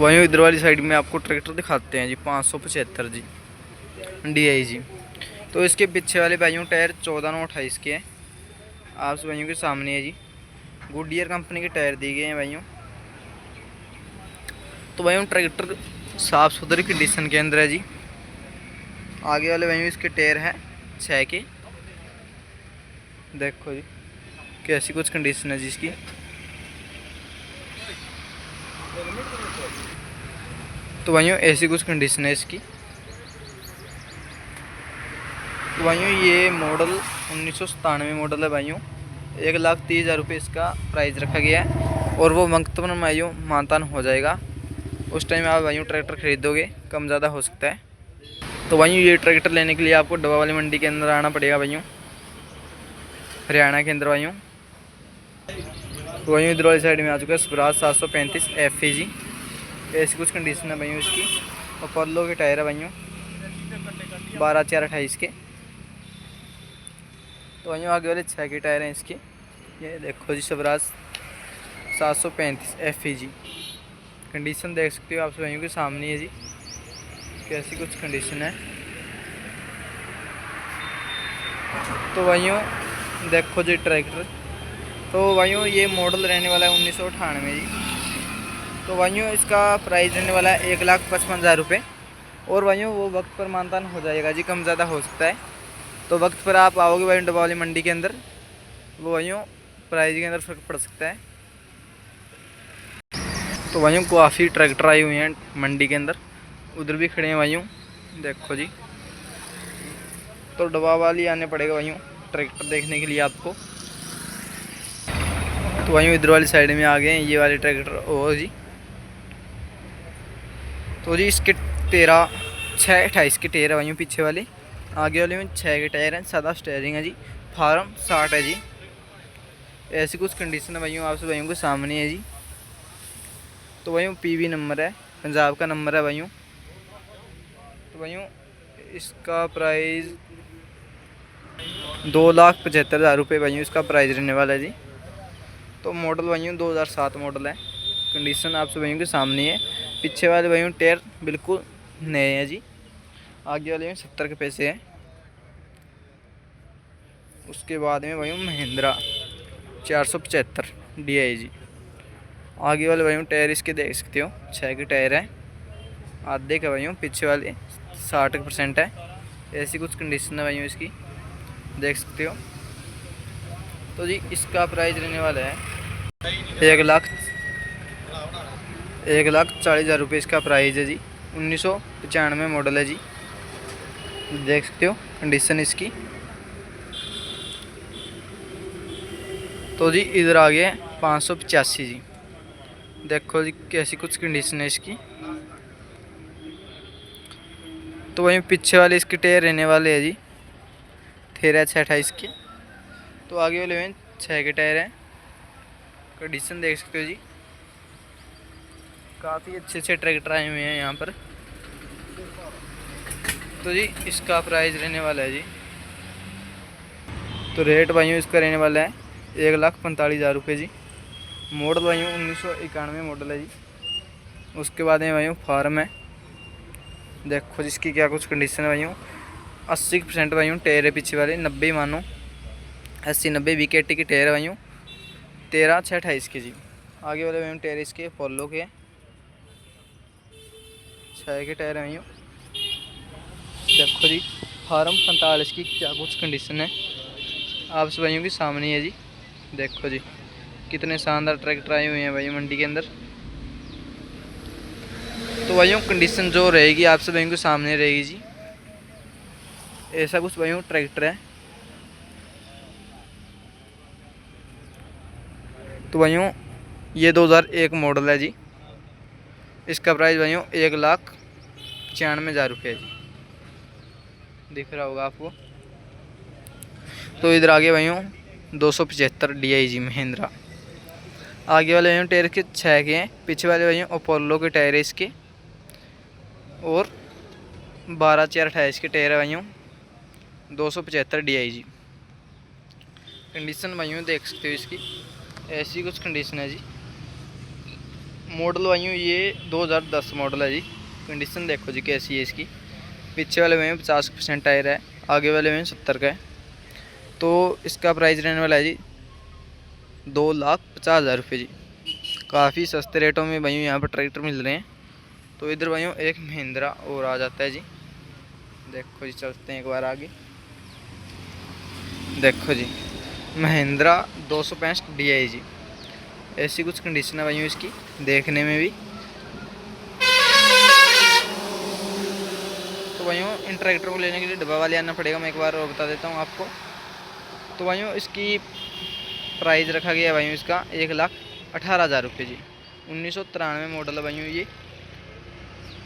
वहीं इधर वाली साइड में आपको ट्रैक्टर दिखाते हैं जी 575 जी DI जी। तो इसके पीछे वाले भाइयों टायर 14/9/28 के हैं। आप सब भाइयों के सामने है जी। गुडियर कंपनी के टायर दिए गए हैं भाइयों। तो भाइयों ट्रैक्टर साफ़ सुथरी कंडीशन के अंदर है जी। आगे वाले भाइयों इसके टायर हैं 6 के। देखो जी कैसी कुछ कंडीशन है जी इसकी। तो भाइयों ऐसी कुछ कंडीशन है इसकी। तो भाइयों ये मॉडल 1997 मॉडल है भाइयों। 1,30,000 रुपये इसका प्राइस रखा गया है और वो वक्त पर भाइयों मानतान हो जाएगा। उस टाइम आप भाइयों ट्रैक्टर खरीदोगे कम ज़्यादा हो सकता है। तो भाइयों ये ट्रैक्टर लेने के लिए आपको डब्बा वाली मंडी के अंदर आना पड़ेगा भाइयों, हरियाणा के अंदर भाइयों। तो भाइयों इधर वाली साइड में आ चुका है स्वराज 735 FE जी। ऐसी कुछ कंडीशन है भाइयों इसकी। और पल्लो के टायर है भाइयों 12/4/28 के। तो भाइयों आगे वाले 6 के टायर हैं इसके। ये देखो जी स्वराज 735 FE जी। कंडीशन देख सकते हो आप भाइयों के सामने है जी कैसी कुछ कंडीशन है। तो भाइयों देखो जी ट्रैक्टर। तो भाइयों ये मॉडल रहने वाला है 1998 जी। तो भाइयों इसका प्राइस रहने वाला है 1,55,000 रुपये। और भाइयों वो वक्त पर मानतान हो जाएगा जी, कम ज़्यादा हो सकता है। तो वक्त पर आप आओगे भाई डब्बा वाली मंडी के अंदर, वो भाइयों प्राइस के अंदर फ़र्क पड़ सकता है। तो भाइयों काफ़ी ट्रैक्टर आए हुए हैं मंडी के अंदर, उधर भी खड़े हैं भाइयों देखो जी। तो डब्बा वाली आने पड़ेगा भाइयों ट्रैक्टर देखने के लिए आपको। तो भाइयों इधर वाली साइड में आ गए हैं ये वाले ट्रैक्टर और जी। तो जी इसके 6/28 के टायर है भाइयों पीछे वाले। आगे वाले में 6 के टायर हैं, सादा स्टेयरिंग है जी। फार्म 60 है जी। ऐसी कुछ कंडीशन है भाइयों आपसे भाइयों के सामने है जी। तो भाइयों PV नंबर है, पंजाब का नंबर है भाइयों। तो भाइयों इसका प्राइस 2,75,000 रुपये भाइयों इसका प्राइस रहने वाला है जी। तो मॉडल भाइयों 2007 मॉडल है। कंडीशन आपसे भाइयों के सामने है। पीछे वाले भाइयों टायर बिल्कुल नए हैं जी। आगे वाले में 70 के पैसे हैं। उसके बाद में भाइयों महिंद्रा 475 DI जी। आगे वाले भाइयों टायर इसके देख सकते हो 6 के टायर हैं, आधे के भाइयों पीछे वाले 60% है। ऐसी कुछ कंडीशन है भाइयों इसकी देख सकते हो। तो जी इसका प्राइस रहने वाला है 1,40,000 रुपये इसका प्राइस है जी। 1995 मॉडल है जी। देख सकते हो कंडीशन इसकी। तो जी इधर आ गया 585 जी। देखो जी कैसी कुछ कंडीशन है इसकी। तो वहीं पीछे वाले इसके टायर रहने वाले हैं जी 13/28 के। तो आगे वाले में 6 के टायर हैं। कंडीशन देख सकते हो जी। काफ़ी अच्छे ट्रैक्टर आए हुए हैं यहाँ पर। तो जी इसका प्राइस रहने वाला है जी। तो रेट भाइयों इसका रहने वाला है 1,45,000 रुपये जी। मॉडल भाइयों 1991 मॉडल है जी। उसके बाद में भाइयों फार्म है। देखो जिसकी क्या कुछ कंडीशन है भाइयों। 80% भाइयों टायर है पीछे वाले, 90 मानो 80-90 VKT की टायर है भाइयों 13/28 के जी। आगे वाले भाइयों टायर इसके फॉलो के 6 के टायर है भाइयों। देखो जी फार्म 45 की क्या कुछ कंडीशन है आप सब भाइयों के सामने है जी। देखो जी कितने शानदार ट्रैक्टर आए हुए हैं भाई मंडी के अंदर। तो भाइयों कंडीशन जो रहेगी आप सब भाइयों के सामने रहेगी जी। ऐसा कुछ भाइयों ट्रैक्टर है। तो भाइयों ये 2001 मॉडल है जी। इसका प्राइस भाइयों 1,95,000 रुपये है जी। दिख रहा होगा आपको। तो इधर आगे भाइयों 275 DI जी महिंद्रा। आगे वाले भाइयों टायर के 6 के हैं, पीछे वाले भाइयों अपोलो के टायर है इसके और 12/4/28 के टायर है भाइयों 275 DI जी। कंडीशन भाइयों देख सकते हो इसकी। ऐसी कुछ कंडीशन है जी। मॉडल भाइयों ये 2010 मॉडल है जी। कंडीशन देखो जी कैसी है इसकी। पीछे वाले में 50% टायर है, आगे वाले में 70 का है। तो इसका प्राइस रहने वाला है जी 2,50,000 रुपये जी। काफ़ी सस्ते रेटों में भाइयों यहाँ पर ट्रैक्टर मिल रहे हैं। तो इधर भाइयों एक महिंद्रा और आ जाता है जी। देखो जी चलते हैं एक बार आगे। देखो जी महिंद्रा 265 DI जी। ऐसी कुछ कंडीशन है भाइयों इसकी देखने में भी। तो भाइयों इन ट्रैक्टर को लेने के लिए डब्बा वाले आना पड़ेगा। मैं एक बार और बता देता हूँ आपको। तो भाइयों इसकी प्राइस रखा गया है भाइयों इसका 1,18,000 रुपये जी। 1993 मॉडल है भाइयों ये।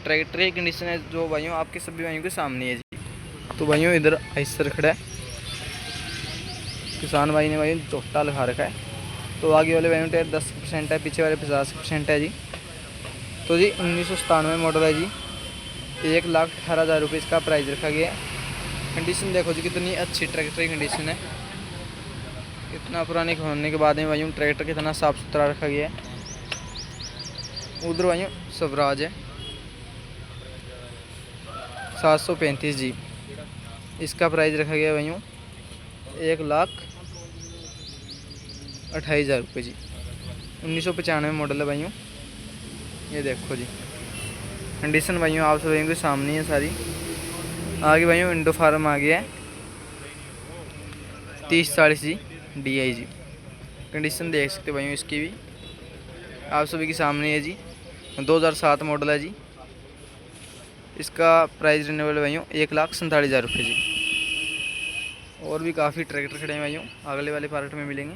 ट्रैक्टर की कंडीशन है जो भाइयों आपके सभी भाइयों के सामने है जी। तो भाइयों इधर आइसर खड़ा है, किसान भाई ने भाई चोटा लगा रखा है। तो आगे वाले भाइयों टायर 10% है, पीछे वाले 50% है जी। तो जी 1997 मॉडल है जी। 1,18,000 रुपये इसका प्राइस रखा गया है। कंडीशन देखो जी कितनी अच्छी ट्रैक्टर की कंडीशन है। इतना पुराने होने के बाद में भाइयों ट्रैक्टर कितना साफ़ सुथरा रखा गया है। उधर भाइयों स्वराज है 735 जी। इसका प्राइस रखा गया है भाइयों 1,28,000 रुपये जी। 1995 मॉडल है भाइयों। ये देखो जी कंडीशन भाइयों आप सभी के सामने है सारी। आगे भाइयों इंडो फार्म आ गया है 3040 जी DI जी। कंडीशन देख सकते भाइयों इसकी भी आप सभी के सामने है जी। 2007 मॉडल है जी। इसका प्राइस रहने वाले भाइयों 1,47,000 रुपये जी। और भी काफ़ी ट्रैक्टर खड़े हैं भाइयों, अगले वाले पार्ट में मिलेंगे।